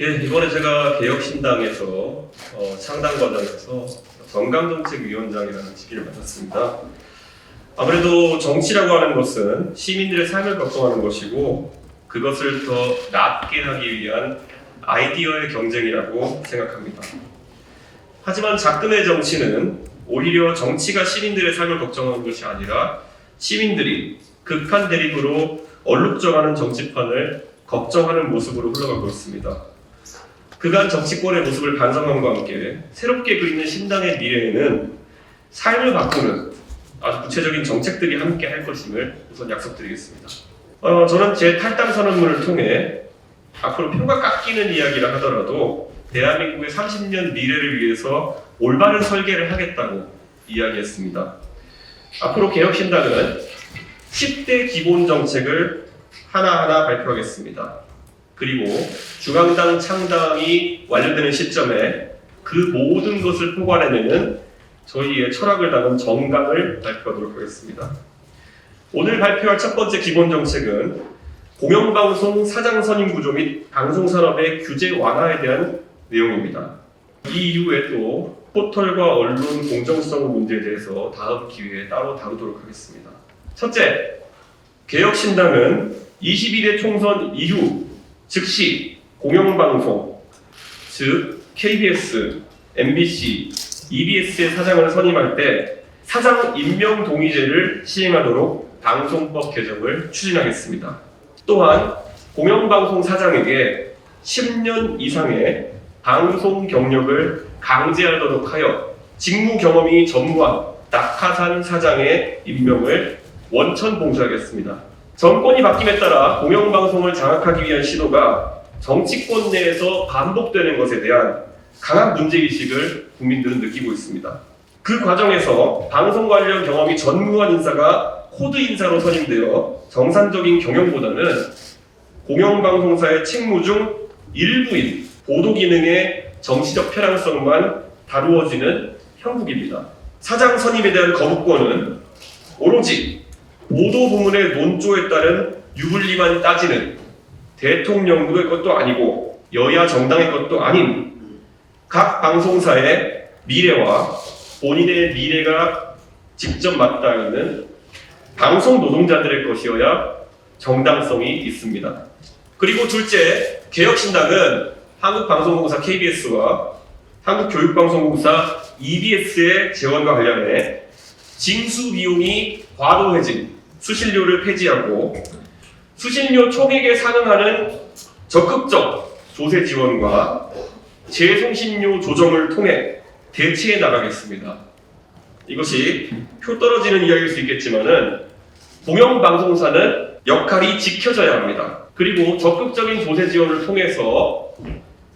예, 이번에 제가 개혁신당에서 창당 과정에서 건강정책위원장이라는 직위를 맡았습니다. 아무래도 정치라고 하는 것은 시민들의 삶을 걱정하는 것이고 그것을 더 낫게 하기 위한 아이디어의 경쟁이라고 생각합니다. 하지만 작금의 정치는 오히려 정치가 시민들의 삶을 걱정하는 것이 아니라 시민들이 극한 대립으로 얼룩져가는 정치판을 걱정하는 모습으로 흘러가고 있습니다. 그간 정치권의 모습을 반성함과 함께 새롭게 그리는 신당의 미래에는 삶을 바꾸는 아주 구체적인 정책들이 함께 할 것임을 우선 약속드리겠습니다. 저는 제 탈당 선언문을 통해 앞으로 표가 깎이는 이야기라 하더라도 대한민국의 30년 미래를 위해서 올바른 설계를 하겠다고 이야기했습니다. 앞으로 개혁신당은 10대 기본 정책을 하나하나 발표하겠습니다. 그리고 중앙당 창당이 완료되는 시점에 그 모든 것을 포괄해내는 저희의 철학을 담은 정강을 발표하도록 하겠습니다. 오늘 발표할 첫 번째 기본 정책은 공영방송 사장 선임 구조 및 방송산업의 규제 완화에 대한 내용입니다. 이 이후에 또 포털과 언론 공정성 문제에 대해서 다음 기회에 따로 다루도록 하겠습니다. 첫째, 개혁신당은 21대 총선 이후 즉시 공영방송, 즉 KBS, MBC, EBS의 사장을 선임할 때 사장 임명 동의제를 시행하도록 방송법 개정을 추진하겠습니다. 또한 공영방송 사장에게 10년 이상의 방송 경력을 강제하도록 하여 직무 경험이 전무한 낙하산 사장의 임명을 원천 봉쇄하겠습니다. 정권이 바뀜에 따라 공영방송을 장악하기 위한 시도가 정치권 내에서 반복되는 것에 대한 강한 문제의식을 국민들은 느끼고 있습니다. 그 과정에서 방송 관련 경험이 전무한 인사가 코드 인사로 선임되어 정상적인 경영보다는 공영방송사의 책무 중 일부인 보도 기능의 정치적 편향성만 다루어지는 형국입니다. 사장 선임에 대한 거부권은 오로지 보도 부문의 논조에 따른 유불리만 따지는 대통령의 것도 아니고 여야 정당의 것도 아닌 각 방송사의 미래와 본인의 미래가 직접 맞닿는 방송 노동자들의 것이어야 정당성이 있습니다. 그리고 둘째, 개혁신당은 한국방송공사 KBS와 한국교육방송공사 EBS의 재원과 관련해 징수 비용이 과도해진 수신료를 폐지하고 수신료 총액에 상응하는 적극적 조세 지원과 재송신료 조정을 통해 대체해 나가겠습니다. 이것이 표 떨어지는 이야기일 수 있겠지만은 공영방송사는 역할이 지켜져야 합니다. 그리고 적극적인 조세 지원을 통해서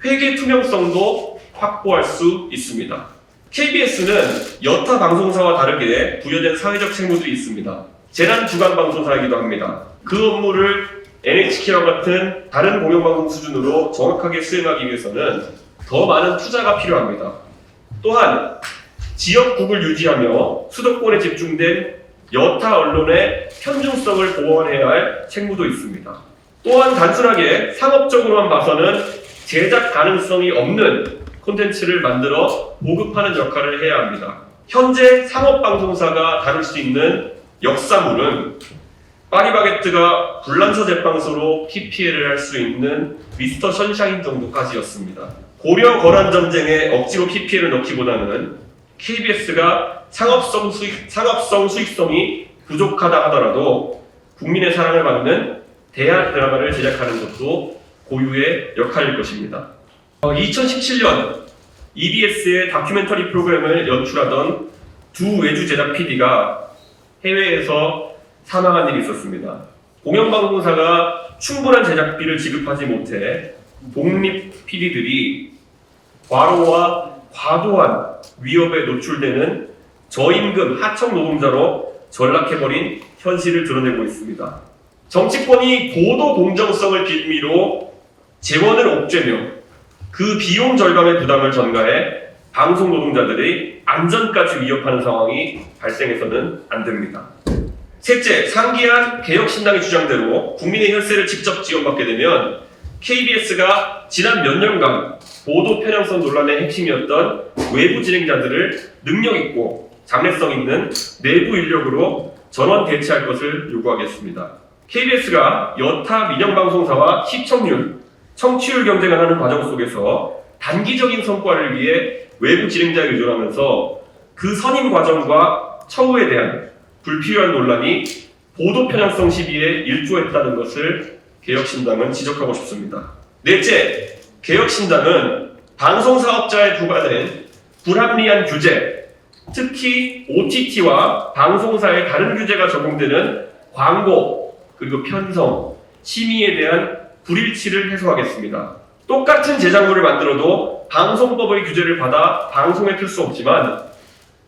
회계 투명성도 확보할 수 있습니다. KBS는 여타 방송사와 다르게 부여된 사회적 책무들이 있습니다. 재난 주간 방송사이기도 합니다. 그 업무를 NHK와 같은 다른 공영방송 수준으로 정확하게 수행하기 위해서는 더 많은 투자가 필요합니다. 또한 지역국을 유지하며 수도권에 집중된 여타 언론의 편중성을 보완해야 할 책무도 있습니다. 또한 단순하게 상업적으로만 봐서는 제작 가능성이 없는 콘텐츠를 만들어 보급하는 역할을 해야 합니다. 현재 상업방송사가 다룰 수 있는 역사물은 파리바게뜨가 불란서 제빵소로 PPL을 할 수 있는 미스터 선샤인 정도까지였습니다. 고려 거란 전쟁에 억지로 PPL을 넣기보다는 KBS가 상업성 수익성이 부족하다 하더라도 국민의 사랑을 받는 대학 드라마를 제작하는 것도 고유의 역할일 것입니다. 2017년 EBS의 다큐멘터리 프로그램을 연출하던 두 외주 제작 PD가 해외에서 사망한 일이 있었습니다. 공영방송사가 충분한 제작비를 지급하지 못해 독립 PD들이 과로와 과도한 위협에 노출되는 저임금 하청 노동자로 전락해버린 현실을 드러내고 있습니다. 정치권이 보도 공정성을 빌미로 재원을 옥죄며 그 비용 절감의 부담을 전가해 방송 노동자들의 안전까지 위협하는 상황이 발생해서는 안 됩니다. 셋째, 상기한 개혁신당의 주장대로 국민의 혈세를 직접 지원받게 되면 KBS가 지난 몇 년간 보도 편향성 논란의 핵심이었던 외부 진행자들을 능력 있고 장래성 있는 내부 인력으로 전원 대체할 것을 요구하겠습니다. KBS가 여타 민영방송사와 시청률, 청취율 경쟁을 하는 과정 속에서 단기적인 성과를 위해 외부 진행자에 의존하면서 그 선임 과정과 처우에 대한 불필요한 논란이 보도 편향성 시비에 일조했다는 것을 개혁신당은 지적하고 싶습니다. 넷째, 개혁신당은 방송사업자에 부과된 불합리한 규제, 특히 OTT와 방송사의 다른 규제가 적용되는 광고, 그리고 편성, 심의에 대한 불일치를 해소하겠습니다. 똑같은 제작물을 만들어도 방송법의 규제를 받아 방송에 틀 수 없지만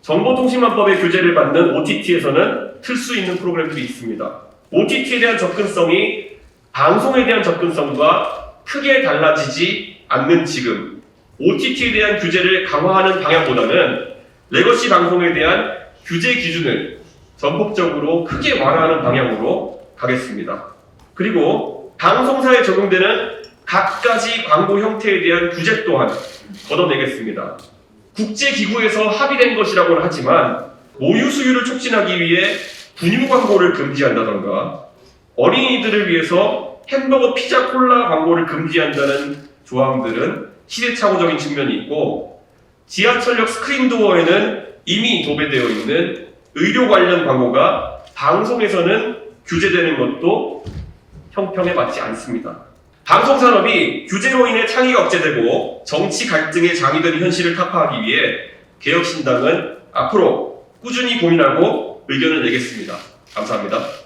정보통신망법의 규제를 받는 OTT에서는 틀 수 있는 프로그램들이 있습니다. OTT에 대한 접근성이 방송에 대한 접근성과 크게 달라지지 않는 지금 OTT에 대한 규제를 강화하는 방향보다는 레거시 방송에 대한 규제 기준을 전폭적으로 크게 완화하는 방향으로 가겠습니다. 그리고 방송사에 적용되는 각가지 광고 형태에 대한 규제 또한 걷어내겠습니다. 국제기구에서 합의된 것이라고는 하지만 모유 수유를 촉진하기 위해 분유 광고를 금지한다던가 어린이들을 위해서 햄버거, 피자, 콜라 광고를 금지한다는 조항들은 시대착오적인 측면이 있고 지하철역 스크린도어에는 이미 도배되어 있는 의료 관련 광고가 방송에서는 규제되는 것도 형평에 맞지 않습니다. 방송산업이 규제로 인해 창의가 억제되고 정치 갈등의 장이 되는 현실을 타파하기 위해 개혁신당은 앞으로 꾸준히 고민하고 의견을 내겠습니다. 감사합니다.